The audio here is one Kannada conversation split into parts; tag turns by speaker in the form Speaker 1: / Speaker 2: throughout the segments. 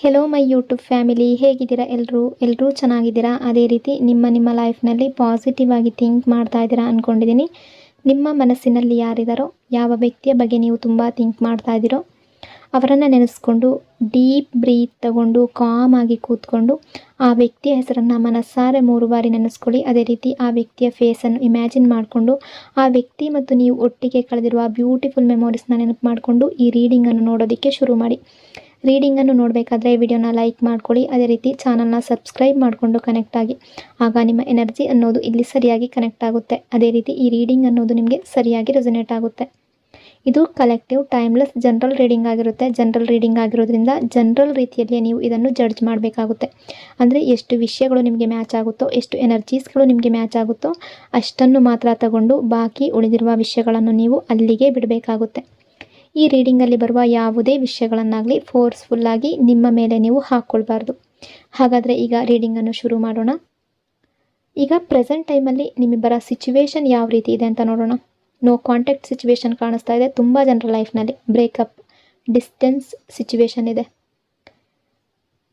Speaker 1: ಹೆಲೋ ಮೈ ಯೂಟ್ಯೂಬ್ ಫ್ಯಾಮಿಲಿ, ಹೇಗಿದ್ದೀರಾ ಎಲ್ಲರೂ ಚೆನ್ನಾಗಿದ್ದೀರಾ? ಅದೇ ರೀತಿ ನಿಮ್ಮ ಲೈಫ್ನಲ್ಲಿ ಪಾಸಿಟಿವ್ ಆಗಿ ಥಿಂಕ್ ಮಾಡ್ತಾ ಇದ್ದೀರಾ ಅಂದ್ಕೊಂಡಿದ್ದೀನಿ. ನಿಮ್ಮ ಮನಸ್ಸಿನಲ್ಲಿ ಯಾರಿದ್ದಾರೋ, ಯಾವ ವ್ಯಕ್ತಿಯ ಬಗ್ಗೆ ನೀವು ತುಂಬ ಥಿಂಕ್ ಮಾಡ್ತಾ ಇದ್ದೀರೋ ಅವರನ್ನು ನೆನೆಸ್ಕೊಂಡು ಡೀಪ್ ಬ್ರೀತ್ ತಗೊಂಡು ಕಾಮ್ ಆಗಿ ಕೂತ್ಕೊಂಡು ಆ ವ್ಯಕ್ತಿಯ ಹೆಸರನ್ನು ಮನಸ್ಸಾರೆ 3 ಬಾರಿ ನೆನೆಸ್ಕೊಳ್ಳಿ. ಅದೇ ರೀತಿ ಆ ವ್ಯಕ್ತಿಯ ಫೇಸನ್ನು ಇಮ್ಯಾಜಿನ್ ಮಾಡಿಕೊಂಡು ಆ ವ್ಯಕ್ತಿ ಮತ್ತು ನೀವು ಒಟ್ಟಿಗೆ ಕಳೆದಿರುವ ಬ್ಯೂಟಿಫುಲ್ ಮೆಮೊರೀಸ್ನ ನೆನಪು ಮಾಡಿಕೊಂಡು ಈ ರೀಡಿಂಗನ್ನು ನೋಡೋದಕ್ಕೆ ಶುರು ಮಾಡಿ. ರೀಡಿಂಗನ್ನು ನೋಡಬೇಕಾದ್ರೆ ವಿಡಿಯೋನ ಲೈಕ್ ಮಾಡ್ಕೊಳ್ಳಿ. ಅದೇ ರೀತಿ ಚಾನಲ್ನ ಸಬ್ಸ್ಕ್ರೈಬ್ ಮಾಡಿಕೊಂಡು ಕನೆಕ್ಟ್ ಆಗಿ. ಆಗ ನಿಮ್ಮ ಎನರ್ಜಿ ಅನ್ನೋದು ಇಲ್ಲಿ ಸರಿಯಾಗಿ ಕನೆಕ್ಟ್ ಆಗುತ್ತೆ. ಅದೇ ರೀತಿ ಈ ರೀಡಿಂಗ್ ಅನ್ನೋದು ನಿಮಗೆ ಸರಿಯಾಗಿ ರೆಸೊನೇಟ್ ಆಗುತ್ತೆ. ಇದು ಕಲೆಕ್ಟಿವ್ ಟೈಮ್ಲೆಸ್ ಜನರಲ್ ರೀಡಿಂಗ್ ಆಗಿರುತ್ತೆ. ಜನರಲ್ ರೀಡಿಂಗ್ ಆಗಿರೋದ್ರಿಂದ ಜನರಲ್ ರೀತಿಯಲ್ಲಿ ನೀವು ಇದನ್ನು ಜಡ್ಜ್ ಮಾಡಬೇಕಾಗುತ್ತೆ. ಅಂದರೆ ಎಷ್ಟು ವಿಷಯಗಳು ನಿಮಗೆ ಮ್ಯಾಚ್ ಆಗುತ್ತೋ, ಎಷ್ಟು ಎನರ್ಜೀಸ್ಗಳು ನಿಮಗೆ ಮ್ಯಾಚ್ ಆಗುತ್ತೋ ಅಷ್ಟನ್ನು ಮಾತ್ರ ತಗೊಂಡು ಬಾಕಿ ಉಳಿದಿರುವ ವಿಷಯಗಳನ್ನು ನೀವು ಅಲ್ಲಿಗೆ ಬಿಡಬೇಕಾಗುತ್ತೆ. ಈ ರೀಡಿಂಗಲ್ಲಿ ಬರುವ ಯಾವುದೇ ವಿಷಯಗಳನ್ನಾಗಲಿ ಫೋರ್ಸ್ಫುಲ್ಲಾಗಿ ನಿಮ್ಮ ಮೇಲೆ ನೀವು ಹಾಕ್ಕೊಳ್ಬಾರ್ದು. ಹಾಗಾದರೆ ಈಗ ರೀಡಿಂಗನ್ನು ಶುರು ಮಾಡೋಣ. ಈಗ ಪ್ರೆಸೆಂಟ್ ಟೈಮಲ್ಲಿ ನಿಮ್ಮಿಬ್ಬರ ಸಿಚುವೇಶನ್ ಯಾವ ರೀತಿ ಇದೆ ಅಂತ ನೋಡೋಣ. ನೋ ಕಾಂಟ್ಯಾಕ್ಟ್ ಸಿಚುವೇಶನ್ ಕಾಣಿಸ್ತಾ ಇದೆ. ತುಂಬ ಜನರ ಲೈಫ್ನಲ್ಲಿ ಬ್ರೇಕಪ್, ಡಿಸ್ಟೆನ್ಸ್ ಸಿಚುವೇಶನ್ ಇದೆ.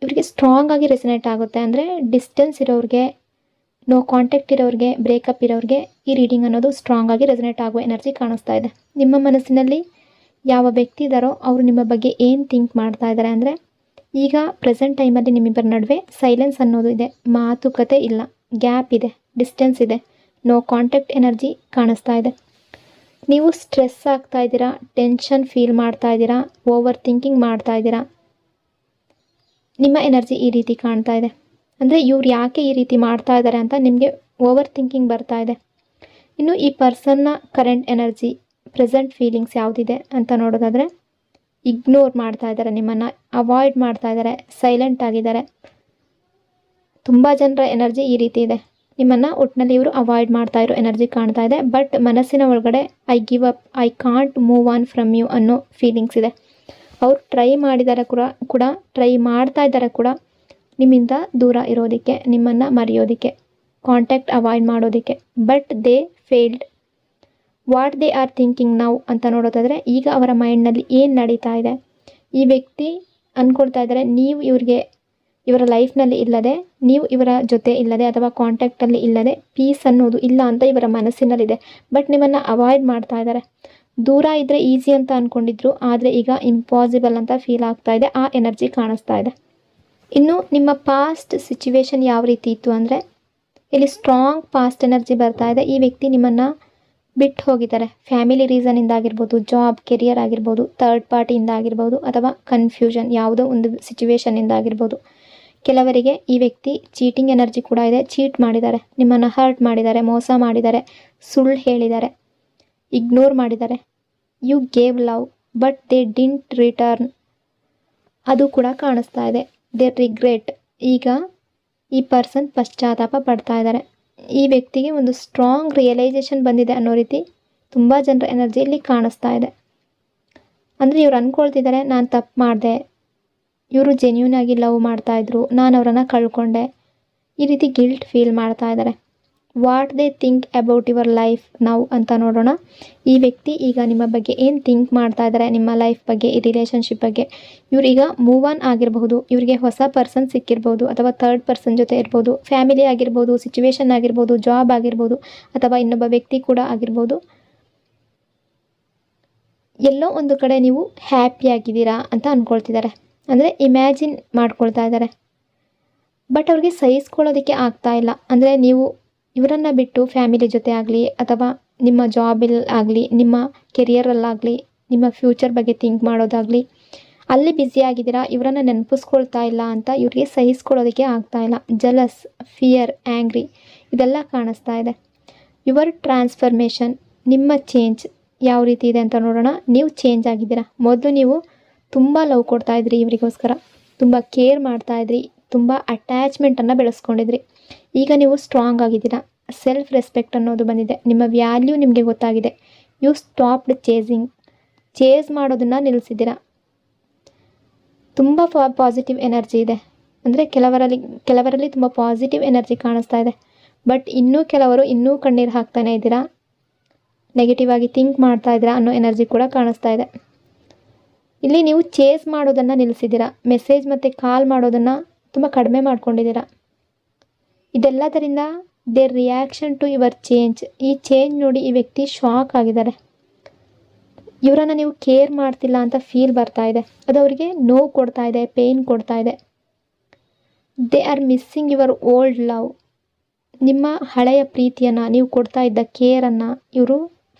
Speaker 1: ಇವರಿಗೆ ಸ್ಟ್ರಾಂಗ್ ಆಗಿ ರೆಸನೇಟ್ ಆಗುತ್ತೆ. ಅಂದರೆ ಡಿಸ್ಟೆನ್ಸ್ ಇರೋರಿಗೆ, ನೋ ಕಾಂಟ್ಯಾಕ್ಟ್ ಇರೋರಿಗೆ, ಬ್ರೇಕಪ್ ಇರೋರಿಗೆ ಈ ರೀಡಿಂಗ್ ಅನ್ನೋದು ಸ್ಟ್ರಾಂಗ್ ಆಗಿ ರೆಸನೇಟ್ ಆಗುವ ಎನರ್ಜಿ ಕಾಣಿಸ್ತಾ ಇದೆ. ನಿಮ್ಮ ಮನಸ್ಸಿನಲ್ಲಿ ಯಾವ ವ್ಯಕ್ತಿ ಇದ್ದಾರೋ ಅವರು ನಿಮ್ಮ ಬಗ್ಗೆ ಏನು ಥಿಂಕ್ ಮಾಡ್ತಾ ಇದ್ದಾರೆ ಅಂದರೆ, ಈಗ ಪ್ರೆಸೆಂಟ್ ಟೈಮಲ್ಲಿ ನಿಮ್ಮಿಬ್ಬರ ನಡುವೆ ಸೈಲೆನ್ಸ್ ಅನ್ನೋದು ಇದೆ, ಮಾತುಕತೆ ಇಲ್ಲ, ಗ್ಯಾಪ್ ಇದೆ, ಡಿಸ್ಟೆನ್ಸ್ ಇದೆ, ನೋ ಕಾಂಟ್ಯಾಕ್ಟ್ ಎನರ್ಜಿ ಕಾಣಿಸ್ತಾ ಇದೆ. ನೀವು ಸ್ಟ್ರೆಸ್ ಆಗ್ತಾ ಇದ್ದೀರಾ, ಟೆನ್ಷನ್ ಫೀಲ್ ಮಾಡ್ತಾ ಇದ್ದೀರಾ, ಓವರ್ ಥಿಂಕಿಂಗ್ ಮಾಡ್ತಾ ಇದ್ದೀರಾ. ನಿಮ್ಮ ಎನರ್ಜಿ ಈ ರೀತಿ ಕಾಣ್ತಾ ಇದೆ. ಅಂದರೆ ಇವ್ರು ಯಾಕೆ ಈ ರೀತಿ ಮಾಡ್ತಾ ಇದ್ದಾರೆ ಅಂತ ನಿಮಗೆ ಓವರ್ ಥಿಂಕಿಂಗ್ ಬರ್ತಾ ಇದೆ. ಇನ್ನು ಈ ಪರ್ಸನ್ನ ಕರೆಂಟ್ ಎನರ್ಜಿ, ಪ್ರೆಸೆಂಟ್ ಫೀಲಿಂಗ್ಸ್ ಯಾವುದಿದೆ ಅಂತ ನೋಡೋದಾದರೆ, ಇಗ್ನೋರ್ ಮಾಡ್ತಾ ಇದ್ದಾರೆ, ನಿಮ್ಮನ್ನು ಅವಾಯ್ಡ್ ಮಾಡ್ತಾ ಇದ್ದಾರೆ, ಸೈಲೆಂಟ್ ಆಗಿದ್ದಾರೆ. ತುಂಬ ಜನರ ಎನರ್ಜಿ ಈ ರೀತಿ ಇದೆ. ನಿಮ್ಮನ್ನು ಒಟ್ಟಿನಲ್ಲಿ ಇವರು ಅವಾಯ್ಡ್ ಮಾಡ್ತಾ ಇರೋ ಎನರ್ಜಿ ಕಾಣ್ತಾ ಇದೆ. ಬಟ್ ಮನಸ್ಸಿನ ಒಳಗಡೆ I give up, I can't move on from you ಅನ್ನೋ ಫೀಲಿಂಗ್ಸ್ ಇದೆ. ಅವ್ರು ಟ್ರೈ ಮಾಡಿದ್ದಾರೆ ಕೂಡ ಟ್ರೈ ಮಾಡ್ತಾ ಇದ್ದಾರೆ ಕೂಡ ನಿಮ್ಮಿಂದ ದೂರ ಇರೋದಕ್ಕೆ, ನಿಮ್ಮನ್ನು ಮರೆಯೋದಕ್ಕೆ, ಕಾಂಟ್ಯಾಕ್ಟ್ ಅವಾಯ್ಡ್ ಮಾಡೋದಕ್ಕೆ. But they failed. What they are thinking now ಅಂತ ನೋಡೋದಾದರೆ, ಈಗ ಅವರ ಮೈಂಡ್ನಲ್ಲಿ ಏನು ನಡೀತಾ ಇದೆ, ಈ ವ್ಯಕ್ತಿ ಅಂದ್ಕೊಳ್ತಾ ಇದ್ದಾರೆ ನೀವು ಇವರ ಲೈಫ್ನಲ್ಲಿ ಇಲ್ಲದೆ, ನೀವು ಇವರ ಜೊತೆ ಇಲ್ಲದೆ ಅಥವಾ ಕಾಂಟ್ಯಾಕ್ಟಲ್ಲಿ ಇಲ್ಲದೆ ಪೀಸ್ ಅನ್ನೋದು ಇಲ್ಲ ಅಂತ ಇವರ ಮನಸ್ಸಿನಲ್ಲಿದೆ. ಬಟ್ ನಿಮ್ಮನ್ನು ಅವಾಯ್ಡ್ ಮಾಡ್ತಾ ಇದ್ದಾರೆ. ದೂರ ಇದ್ದರೆ ಈಸಿ ಅಂತ ಅಂದ್ಕೊಂಡಿದ್ರು, ಆದರೆ ಈಗ ಇಂಪಾಸಿಬಲ್ ಅಂತ ಫೀಲ್ ಆಗ್ತಾ ಇದೆ. ಆ ಎನರ್ಜಿ ಕಾಣಿಸ್ತಾ ಇದೆ. ಇನ್ನು ನಿಮ್ಮ ಪಾಸ್ಟ್ ಸಿಚುವೇಶನ್ ಯಾವ ರೀತಿ ಇತ್ತು ಅಂದರೆ, ಇಲ್ಲಿ ಸ್ಟ್ರಾಂಗ್ ಪಾಸ್ಟ್ ಎನರ್ಜಿ ಬರ್ತಾ ಇದೆ. ಈ ವ್ಯಕ್ತಿ ನಿಮ್ಮನ್ನು ಬಿಟ್ಟು ಹೋಗಿದ್ದಾರೆ. ಫ್ಯಾಮಿಲಿ ರೀಸನಿಂದ ಆಗಿರ್ಬೋದು, ಜಾಬ್, ಕೆರಿಯರ್ ಆಗಿರ್ಬೋದು, ಥರ್ಡ್ ಪಾರ್ಟಿಯಿಂದ ಆಗಿರ್ಬೋದು, ಅಥವಾ ಕನ್ಫ್ಯೂಷನ್ ಯಾವುದೋ ಒಂದು ಸಿಚುವೇಶನ್ನಿಂದ ಆಗಿರ್ಬೋದು. ಕೆಲವರಿಗೆ ಈ ವ್ಯಕ್ತಿ ಚೀಟಿಂಗ್ ಎನರ್ಜಿ ಕೂಡ ಇದೆ. ಚೀಟ್ ಮಾಡಿದ್ದಾರೆ, ನಿಮ್ಮನ್ನು ಹರ್ಟ್ ಮಾಡಿದ್ದಾರೆ, ಮೋಸ ಮಾಡಿದ್ದಾರೆ, ಸುಳ್ಳು ಹೇಳಿದ್ದಾರೆ, ಇಗ್ನೋರ್ ಮಾಡಿದ್ದಾರೆ. You gave love but they didn't return, ಅದು ಕೂಡ ಕಾಣಿಸ್ತಾ ಇದೆ. They regret. ಈಗ ಈ ಪರ್ಸನ್ ಪಶ್ಚಾತ್ತಾಪ ಪಡ್ತಾ ಇದ್ದಾರೆ. ಈ ವ್ಯಕ್ತಿಗೆ ಒಂದು ಸ್ಟ್ರಾಂಗ್ ರಿಯಲೈಸೇಷನ್ ಬಂದಿದೆ ಅನ್ನೋ ರೀತಿ ತುಂಬ ಜನರ ಎನರ್ಜಿಯಲ್ಲಿ ಕಾಣಿಸ್ತಾ ಇದೆ. ಅಂದರೆ ಇವ್ರು ಅಂದ್ಕೊಳ್ತಿದ್ದಾರೆ, ನಾನು ತಪ್ಪು ಮಾಡಿದೆ, ಇವರು ಜೆನ್ಯೂನ್ ಆಗಿ ಲವ್ ಮಾಡ್ತಾಯಿದ್ರು, ನಾನು ಅವರನ್ನು ಕಳ್ಕೊಂಡೆ, ಈ ರೀತಿ ಗಿಲ್ಟ್ ಫೀಲ್ ಮಾಡ್ತಾ ಇದ್ದಾರೆ. What they think about your life now ಅಂತ ನೋಡೋಣ. ಈ ವ್ಯಕ್ತಿ ಈಗ ನಿಮ್ಮ ಬಗ್ಗೆ ಏನು ಥಿಂಕ್ ಮಾಡ್ತಾ ಇದ್ದಾರೆ, ನಿಮ್ಮ ಲೈಫ್ ಬಗ್ಗೆ, ಈ ರಿಲೇಷನ್ಶಿಪ್ ಬಗ್ಗೆ. ಇವ್ರೀಗ ಮೂವ್ ಆನ್ ಆಗಿರಬಹುದು, ಇವರಿಗೆ ಹೊಸ ಪರ್ಸನ್ ಸಿಕ್ಕಿರ್ಬೋದು, ಅಥವಾ ಥರ್ಡ್ ಪರ್ಸನ್ ಜೊತೆ ಇರ್ಬೋದು, ಫ್ಯಾಮಿಲಿ ಆಗಿರ್ಬೋದು, ಸಿಚುವೇಶನ್ ಆಗಿರ್ಬೋದು, ಜಾಬ್ ಆಗಿರ್ಬೋದು, ಅಥವಾ ಇನ್ನೊಬ್ಬ ವ್ಯಕ್ತಿ ಕೂಡ ಆಗಿರ್ಬೋದು. ಎಲ್ಲೋ ಒಂದು ಕಡೆ ನೀವು ಹ್ಯಾಪಿಯಾಗಿದ್ದೀರಾ ಅಂತ ಅಂದ್ಕೊಳ್ತಿದ್ದಾರೆ. ಅಂದರೆ ಇಮ್ಯಾಜಿನ್ ಮಾಡ್ಕೊಳ್ತಾ ಇದ್ದಾರೆ. ಬಟ್ ಅವ್ರಿಗೆ ಸಹಿಸ್ಕೊಳ್ಳೋದಕ್ಕೆ ಆಗ್ತಾ ಇಲ್ಲ. ಅಂದರೆ ನೀವು ಇವರನ್ನು ಬಿಟ್ಟು ಫ್ಯಾಮಿಲಿ ಜೊತೆ ಆಗಲಿ, ಅಥವಾ ನಿಮ್ಮ ಜಾಬಲ್ಲಿ ಆಗಲಿ, ನಿಮ್ಮ ಕೆರಿಯರಲ್ಲಾಗಲಿ, ನಿಮ್ಮ ಫ್ಯೂಚರ್ ಬಗ್ಗೆ ಥಿಂಕ್ ಮಾಡೋದಾಗಲಿ, ಅಲ್ಲಿ ಬ್ಯುಸಿಯಾಗಿದ್ದೀರಾ, ಇವರನ್ನು ನೆನಪಿಸ್ಕೊಳ್ತಾ ಇಲ್ಲ ಅಂತ ಇವ್ರಿಗೆ ಸಹಿಸ್ಕೊಳ್ಳೋದಕ್ಕೆ ಆಗ್ತಾ ಇಲ್ಲ. ಜಲಸ್, ಫಿಯರ್, ಆ್ಯಂಗ್ರಿ ಇದೆಲ್ಲ ಕಾಣಿಸ್ತಾ ಇದೆ. ಯುವರ್ ಟ್ರಾನ್ಸ್ಫರ್ಮೇಷನ್, ನಿಮ್ಮ ಚೇಂಜ್ ಯಾವ ರೀತಿ ಇದೆ ಅಂತ ನೋಡೋಣ. ನೀವು ಚೇಂಜ್ ಆಗಿದ್ದೀರಾ. ಮೊದಲು ನೀವು ತುಂಬ ಲವ್ ಕೊಡ್ತಾಯಿದ್ರಿ ಇವರಿಗೋಸ್ಕರ, ತುಂಬ ಕೇರ್ ಮಾಡ್ತಾಯಿದ್ರಿ, ತುಂಬ ಅಟ್ಯಾಚ್ಮೆಂಟನ್ನು ಬೆಳೆಸ್ಕೊಂಡಿದ್ರಿ. ಈಗ ನೀವು ಸ್ಟ್ರಾಂಗ್ ಆಗಿದ್ದೀರಾ. ಸೆಲ್ಫ್ ರೆಸ್ಪೆಕ್ಟ್ ಅನ್ನೋದು ಬಂದಿದೆ. ನಿಮ್ಮ ವ್ಯಾಲ್ಯೂ ನಿಮಗೆ ಗೊತ್ತಾಗಿದೆ. ಯು ಸ್ಟಾಪ್ಡ್ ಚೇಸ್ ಮಾಡೋದನ್ನು ನಿಲ್ಲಿಸಿದ್ದೀರಾ. ತುಂಬ ಪಾಸಿಟಿವ್ ಎನರ್ಜಿ ಇದೆ. ಅಂದರೆ ಕೆಲವರಲ್ಲಿ ತುಂಬ ಪಾಸಿಟಿವ್ ಎನರ್ಜಿ ಕಾಣಿಸ್ತಾ ಇದೆ. ಬಟ್ ಕೆಲವರು ಇನ್ನೂ ಕಣ್ಣೀರು ಹಾಕ್ತಾನೆ ಇದ್ದೀರಾ, ನೆಗೆಟಿವ್ ಆಗಿ ಥಿಂಕ್ ಮಾಡ್ತಾ ಇದ್ದೀರಾ ಅನ್ನೋ ಎನರ್ಜಿ ಕೂಡ ಕಾಣಿಸ್ತಾ ಇದೆ. ಇಲ್ಲಿ ನೀವು ಚೇಸ್ ಮಾಡೋದನ್ನು ನಿಲ್ಲಿಸಿದ್ದೀರಾ, ಮೆಸೇಜ್ ಮತ್ತು ಕಾಲ್ ಮಾಡೋದನ್ನು ತುಂಬ ಕಡಿಮೆ ಮಾಡ್ಕೊಂಡಿದ್ದೀರಾ. ಇದೆಲ್ಲದರಿಂದ their reaction to your change, ಈ ಚೇಂಜ್ ನೋಡಿ ಈ ವ್ಯಕ್ತಿ ಶಾಕ್ ಆಗಿದ್ದಾರೆ. ಇವರನ್ನು ನೀವು ಕೇರ್ ಮಾಡ್ತಿಲ್ಲ ಅಂತ ಫೀಲ್ ಬರ್ತಾ ಇದೆ. ಅದು ಅವರಿಗೆ ನೋವು ಕೊಡ್ತಾ ಇದೆ, ಪೇಯ್ನ್ ಕೊಡ್ತಾ ಇದೆ. They are missing your old love, ನಿಮ್ಮ ಹಳೆಯ ಪ್ರೀತಿಯನ್ನು, ನೀವು ಕೊಡ್ತಾ ಇದ್ದ ಕೇರನ್ನು ಇವರು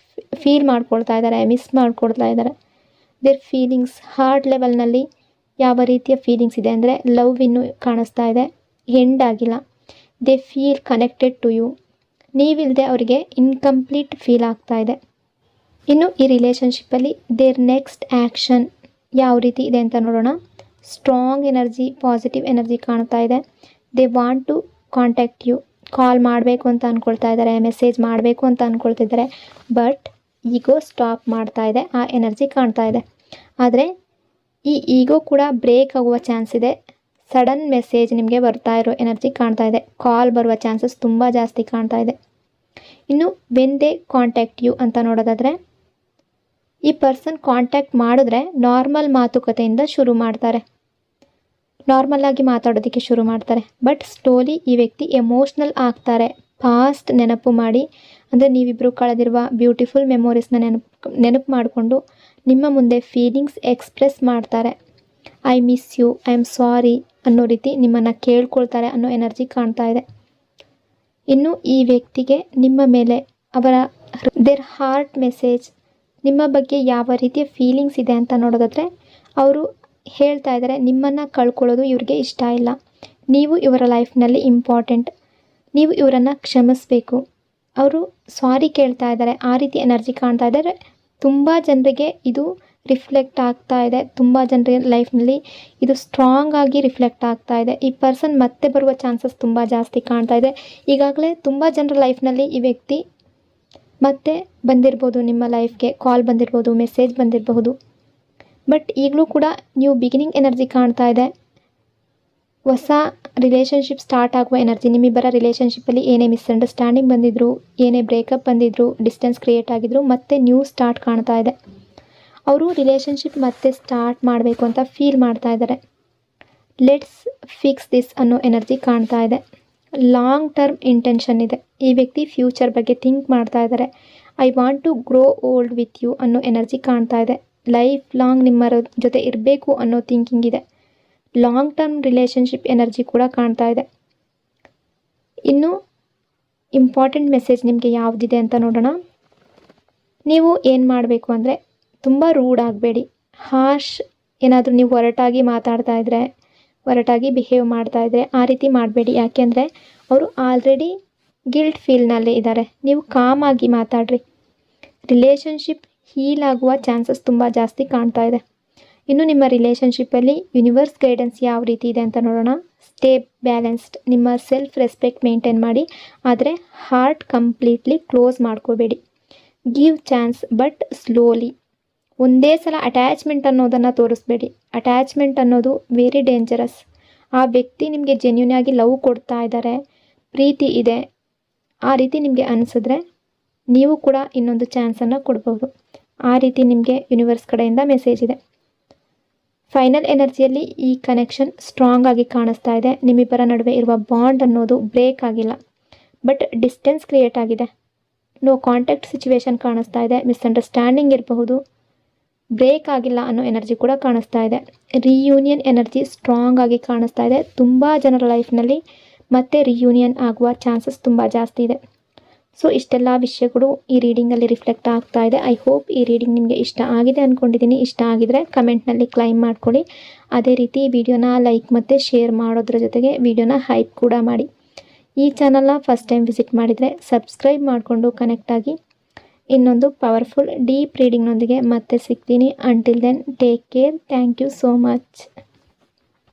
Speaker 1: ಫೀಲ್ ಮಾಡ್ಕೊಳ್ತಾ ಇದ್ದಾರೆ, ಮಿಸ್ ಮಾಡ್ಕೊಳ್ತಾ ಇದ್ದಾರೆ. ದೇರ್ ಫೀಲಿಂಗ್ಸ್ ಹಾರ್ಟ್ ಲೆವೆಲ್ನಲ್ಲಿ ಯಾವ ರೀತಿಯ ಫೀಲಿಂಗ್ಸ್ ಇದೆ ಅಂದರೆ ಲವ್ ಇನ್ನೂ ಕಾಣಿಸ್ತಾ ಇದೆ, ಎಂಡ್ ಆಗಿಲ್ಲ. They feel connected to you, ನೀವಿಲ್ಲದೆ ಅವರಿಗೆ ಇನ್ಕಂಪ್ಲೀಟ್ ಫೀಲ್ ಆಗ್ತಾ ಇದೆ. ಇನ್ನು ಈ ರಿಲೇಷನ್ಶಿಪ್ಪಲ್ಲಿ ದೇರ್ ನೆಕ್ಸ್ಟ್ ಆ್ಯಕ್ಷನ್ ಯಾವ ರೀತಿ ಇದೆ ಅಂತ ನೋಡೋಣ. ಸ್ಟ್ರಾಂಗ್ ಎನರ್ಜಿ, ಪಾಸಿಟಿವ್ ಎನರ್ಜಿ ಕಾಣ್ತಾ ಇದೆ. They want to contact you, call ಮಾಡಬೇಕು ಅಂತ ಅಂದ್ಕೊಳ್ತಾ ಇದ್ದಾರೆ, ಮೆಸೇಜ್ ಮಾಡಬೇಕು ಅಂತ ಅಂದ್ಕೊಳ್ತಿದ್ದಾರೆ. ಬಟ್ ಈಗೋ ಸ್ಟಾಪ್ ಮಾಡ್ತಾ ಇದೆ, ಆ ಎನರ್ಜಿ ಕಾಣ್ತಾ ಇದೆ. ಆದರೆ ಈ ಈಗೋ ಕೂಡ ಬ್ರೇಕ್ ಆಗುವ ಚಾನ್ಸ್ ಇದೆ. ಸಡನ್ ಮೆಸೇಜ್ ನಿಮಗೆ ಬರ್ತಾ ಇರೋ ಎನರ್ಜಿ ಕಾಣ್ತಾ ಇದೆ. ಕಾಲ್ ಬರುವ ಚಾನ್ಸಸ್ ತುಂಬ ಜಾಸ್ತಿ ಕಾಣ್ತಾ ಇದೆ. ಇನ್ನು ವೆನ್ ದೇ ಕಾಂಟ್ಯಾಕ್ಟ್ ಯು ಅಂತ ನೋಡೋದಾದರೆ, ಈ ಪರ್ಸನ್ ಕಾಂಟ್ಯಾಕ್ಟ್ ಮಾಡಿದ್ರೆ ನಾರ್ಮಲ್ ಮಾತುಕತೆಯಿಂದ ಶುರು ಮಾಡ್ತಾರೆ, ನಾರ್ಮಲ್ಲಾಗಿ ಮಾತಾಡೋದಕ್ಕೆ ಶುರು ಮಾಡ್ತಾರೆ. ಬಟ್ ಸ್ಲೋಲಿ ಈ ವ್ಯಕ್ತಿ ಎಮೋಷ್ನಲ್ ಆಗ್ತಾರೆ. ಪಾಸ್ಟ್ ನೆನಪು ಮಾಡಿ, ಅಂದರೆ ನೀವಿಬ್ಬರು ಕಳೆದಿರುವ ಬ್ಯೂಟಿಫುಲ್ ಮೆಮೊರೀಸ್ನ ನೆನಪು ಮಾಡಿಕೊಂಡು ನಿಮ್ಮ ಮುಂದೆ ಫೀಲಿಂಗ್ಸ್ ಎಕ್ಸ್ಪ್ರೆಸ್ ಮಾಡ್ತಾರೆ. I miss you, I am sorry ಅನ್ನೋ ರೀತಿ ನಿಮ್ಮನ್ನು ಕೇಳ್ಕೊಳ್ತಾರೆ ಅನ್ನೋ ಎನರ್ಜಿ ಕಾಣ್ತಾ ಇದೆ. ಇನ್ನು ಈ ವ್ಯಕ್ತಿಗೆ ನಿಮ್ಮ ಮೇಲೆ ಅವರ ದೇರ್ ಹಾರ್ಟ್ ಮೆಸೇಜ್, ನಿಮ್ಮ ಬಗ್ಗೆ ಯಾವ ರೀತಿಯ ಫೀಲಿಂಗ್ಸ್ ಇದೆ ಅಂತ ನೋಡೋದಾದರೆ, ಅವರು ಹೇಳ್ತಾ ಇದ್ದಾರೆ ನಿಮ್ಮನ್ನು ಕಳ್ಕೊಳ್ಳೋದು ಇವ್ರಿಗೆ ಇಷ್ಟ ಇಲ್ಲ, ನೀವು ಇವರ ಲೈಫ್ನಲ್ಲಿ ಇಂಪಾರ್ಟೆಂಟ್, ನೀವು ಇವರನ್ನು ಕ್ಷಮಿಸಬೇಕು. ಅವರು ಸಾರಿ ಕೇಳ್ತಾ ಇದ್ದಾರೆ, ಆ ರೀತಿ ಎನರ್ಜಿ ಕಾಣ್ತಾ ಇದ್ದಾರೆ. ತುಂಬ ಜನರಿಗೆ ಇದು ರಿಫ್ಲೆಕ್ಟ್ ಆಗ್ತಾ ಇದೆ, ತುಂಬ ಜನರ ಲೈಫ್ನಲ್ಲಿ ಇದು ಸ್ಟ್ರಾಂಗ್ ಆಗಿ ರಿಫ್ಲೆಕ್ಟ್ ಆಗ್ತಾ ಇದೆ. ಈ ಪರ್ಸನ್ ಮತ್ತೆ ಬರುವ ಚಾನ್ಸಸ್ ತುಂಬ ಜಾಸ್ತಿ ಕಾಣ್ತಾ ಇದೆ. ಈಗಾಗಲೇ ತುಂಬ ಜನರ ಲೈಫ್ನಲ್ಲಿ ಈ ವ್ಯಕ್ತಿ ಮತ್ತೆ ಬಂದಿರ್ಬೋದು, ನಿಮ್ಮ ಲೈಫ್ಗೆ ಕಾಲ್ ಬಂದಿರ್ಬೋದು, ಮೆಸೇಜ್ ಬಂದಿರಬಹುದು. ಬಟ್ ಈಗಲೂ ಕೂಡ ನ್ಯೂ ಬಿಗಿನಿಂಗ್ ಎನರ್ಜಿ ಕಾಣ್ತಾ ಇದೆ. ಹೊಸ ರಿಲೇಷನ್ಶಿಪ್ ಸ್ಟಾರ್ಟ್ ಆಗುವ ಎನರ್ಜಿ. ನಿಮ್ಮಿಬ್ಬರ ರಿಲೇಷನ್ಶಿಪ್ಪಲ್ಲಿ ಏನೇ ಮಿಸ್ಅಂಡರ್ಸ್ಟ್ಯಾಂಡಿಂಗ್ ಬಂದಿದ್ರು, ಏನೇ ಬ್ರೇಕಪ್ ಬಂದಿದ್ರು, ಡಿಸ್ಟೆನ್ಸ್ ಕ್ರಿಯೇಟ್ ಆಗಿದ್ರು, ಮತ್ತೆ ನ್ಯೂ ಸ್ಟಾರ್ಟ್ ಕಾಣ್ತಾ ಇದೆ. ಅವರು ರಿಲೇಷನ್ಶಿಪ್ ಮತ್ತೆ ಸ್ಟಾರ್ಟ್ ಮಾಡಬೇಕು ಅಂತ ಫೀಲ್ ಮಾಡ್ತಾ ಇದ್ದಾರೆ. ಲೆಟ್ಸ್ ಫಿಕ್ಸ್ ದಿಸ್ ಅನ್ನೋ ಎನರ್ಜಿ ಕಾಣ್ತಾ ಇದೆ. ಲಾಂಗ್ ಟರ್ಮ್ ಇಂಟೆನ್ಷನ್ ಇದೆ. ಈ ವ್ಯಕ್ತಿ ಫ್ಯೂಚರ್ ಬಗ್ಗೆ ಥಿಂಕ್ ಮಾಡ್ತಾ ಇದ್ದಾರೆ. I want to grow old with you ಅನ್ನೋ ಎನರ್ಜಿ ಕಾಣ್ತಾ ಇದೆ. ಲೈಫ್ ಲಾಂಗ್ ನಿಮ್ಮ ಜೊತೆ ಇರಬೇಕು ಅನ್ನೋ ಥಿಂಕಿಂಗ್ ಇದೆ. ಲಾಂಗ್ ಟರ್ಮ್ ರಿಲೇಷನ್ಶಿಪ್ ಎನರ್ಜಿ ಕೂಡ ಕಾಣ್ತಾ ಇದೆ. ಇನ್ನು ಇಂಪಾರ್ಟೆಂಟ್ ಮೆಸೇಜ್ ನಿಮಗೆ ಯಾವುದಿದೆ ಅಂತ ನೋಡೋಣ. ನೀವು ಏನು ಮಾಡಬೇಕು ಅಂದರೆ, ತುಂಬ ರೂಡ್ ಆಗಬೇಡಿ, ಹಾರ್ಶ್ ಏನಾದರೂ ನೀವು ಹೊರಟಾಗಿ ಮಾತಾಡ್ತಾ ಇದ್ದರೆ, ಹೊರಟಾಗಿ ಬಿಹೇವ್ ಮಾಡ್ತಾ ಇದ್ದರೆ ಆ ರೀತಿ ಮಾಡಬೇಡಿ. ಯಾಕೆಂದರೆ ಅವರು ಆಲ್ರೆಡಿ ಗಿಲ್ಟ್ ಫೀಲ್ನಲ್ಲೇ ಇದ್ದಾರೆ. ನೀವು ಕಾಮ್ ಆಗಿ ಮಾತಾಡ್ರಿ. ರಿಲೇಷನ್ಶಿಪ್ ಹೀಲ್ ಆಗುವ ಚಾನ್ಸಸ್ ತುಂಬ ಜಾಸ್ತಿ ಕಾಣ್ತಾ ಇದೆ. ಇನ್ನು ನಿಮ್ಮ ರಿಲೇಷನ್ಶಿಪ್ಪಲ್ಲಿ ಯೂನಿವರ್ಸ್ ಗೈಡೆನ್ಸ್ ಯಾವ ರೀತಿ ಇದೆ ಅಂತ ನೋಡೋಣ. ಸ್ಟೇ ಬ್ಯಾಲೆನ್ಸ್ಡ್, ನಿಮ್ಮ ಸೆಲ್ಫ್ ರೆಸ್ಪೆಕ್ಟ್ ಮೇಂಟೈನ್ ಮಾಡಿ, ಆದರೆ ಹಾರ್ಟ್ ಕಂಪ್ಲೀಟ್ಲಿ ಕ್ಲೋಸ್ ಮಾಡ್ಕೋಬೇಡಿ. Give chance but slowly. ಒಂದೇ ಸಲ ಅಟ್ಯಾಚ್ಮೆಂಟ್ ಅನ್ನೋದನ್ನು ತೋರಿಸ್ಬೇಡಿ. ಅಟ್ಯಾಚ್ಮೆಂಟ್ ಅನ್ನೋದು ವೆರಿ ಡೇಂಜರಸ್. ಆ ವ್ಯಕ್ತಿ ನಿಮಗೆ ಜೆನ್ಯೂನ್ ಆಗಿ ಲವ್ ಕೊಡ್ತಾ ಇದ್ದಾರೆ, ಪ್ರೀತಿ ಇದೆ, ಆ ರೀತಿ ನಿಮಗೆ ಅನಿಸಿದ್ರೆ ನೀವು ಕೂಡ ಇನ್ನೊಂದು ಚಾನ್ಸನ್ನು ಕೊಡ್ಬೋದು. ಆ ರೀತಿ ನಿಮಗೆ ಯೂನಿವರ್ಸ್ ಕಡೆಯಿಂದ ಮೆಸೇಜ್ ಇದೆ. ಫೈನಲ್ ಎನರ್ಜಿಯಲ್ಲಿ ಈ ಕನೆಕ್ಷನ್ ಸ್ಟ್ರಾಂಗ್ ಆಗಿ ಕಾಣಿಸ್ತಾ ಇದೆ. ನಿಮ್ಮಿಬ್ಬರ ನಡುವೆ ಇರುವ ಬಾಂಡ್ ಅನ್ನೋದು ಬ್ರೇಕ್ ಆಗಿಲ್ಲ, ಬಟ್ ಡಿಸ್ಟೆನ್ಸ್ ಕ್ರಿಯೇಟ್ ಆಗಿದೆ. ನೋ ಕಾಂಟ್ಯಾಕ್ಟ್ ಸಿಚುವೇಶನ್ ಕಾಣಿಸ್ತಾ ಇದೆ. ಮಿಸ್ಅಂಡರ್ಸ್ಟ್ಯಾಂಡಿಂಗ್ ಇರಬಹುದು, ಬ್ರೇಕ್ ಆಗಿಲ್ಲ ಅನ್ನೋ ಎನರ್ಜಿ ಕೂಡ ಕಾಣಿಸ್ತಾ ಇದೆ. ರಿಯೂನಿಯನ್ ಎನರ್ಜಿ ಸ್ಟ್ರಾಂಗ್ ಆಗಿ ಕಾಣಿಸ್ತಾ ಇದೆ. ತುಂಬ ಜನರ ಲೈಫ್ನಲ್ಲಿ ಮತ್ತೆ ರಿಯೂನಿಯನ್ ಆಗುವ ಚಾನ್ಸಸ್ ತುಂಬ ಜಾಸ್ತಿ ಇದೆ. ಸೊ ಇಷ್ಟೆಲ್ಲ ವಿಷಯಗಳು ಈ ರೀಡಿಂಗಲ್ಲಿ ರಿಫ್ಲೆಕ್ಟ್ ಆಗ್ತಾ ಇದೆ. ಐ ಹೋಪ್ ಈ ರೀಡಿಂಗ್ ನಿಮಗೆ ಇಷ್ಟ ಆಗಿದೆ ಅಂದ್ಕೊಂಡಿದ್ದೀನಿ. ಇಷ್ಟ ಆಗಿದರೆ ಕಮೆಂಟ್ನಲ್ಲಿ ಕ್ಲೈಮ್ ಮಾಡ್ಕೊಳ್ಳಿ. ಅದೇ ರೀತಿ ವಿಡಿಯೋನ ಲೈಕ್ ಮತ್ತು ಶೇರ್ ಮಾಡೋದ್ರ ಜೊತೆಗೆ ವಿಡಿಯೋನ ಹೈಪ್ ಕೂಡ ಮಾಡಿ. ಈ ಚಾನಲ್ನ ಫಸ್ಟ್ ಟೈಮ್ ವಿಸಿಟ್ ಮಾಡಿದರೆ ಸಬ್ಸ್ಕ್ರೈಬ್ ಮಾಡಿಕೊಂಡು ಕನೆಕ್ಟ್ ಆಗಿ. ಇನ್ನೊಂದು ಪವರ್ಫುಲ್ ಡೀಪ್ ರೀಡಿಂಗ್ನೊಂದಿಗೆ ಮತ್ತೆ ಸಿಗ್ತೀನಿ. Until then take care. Thank you so much.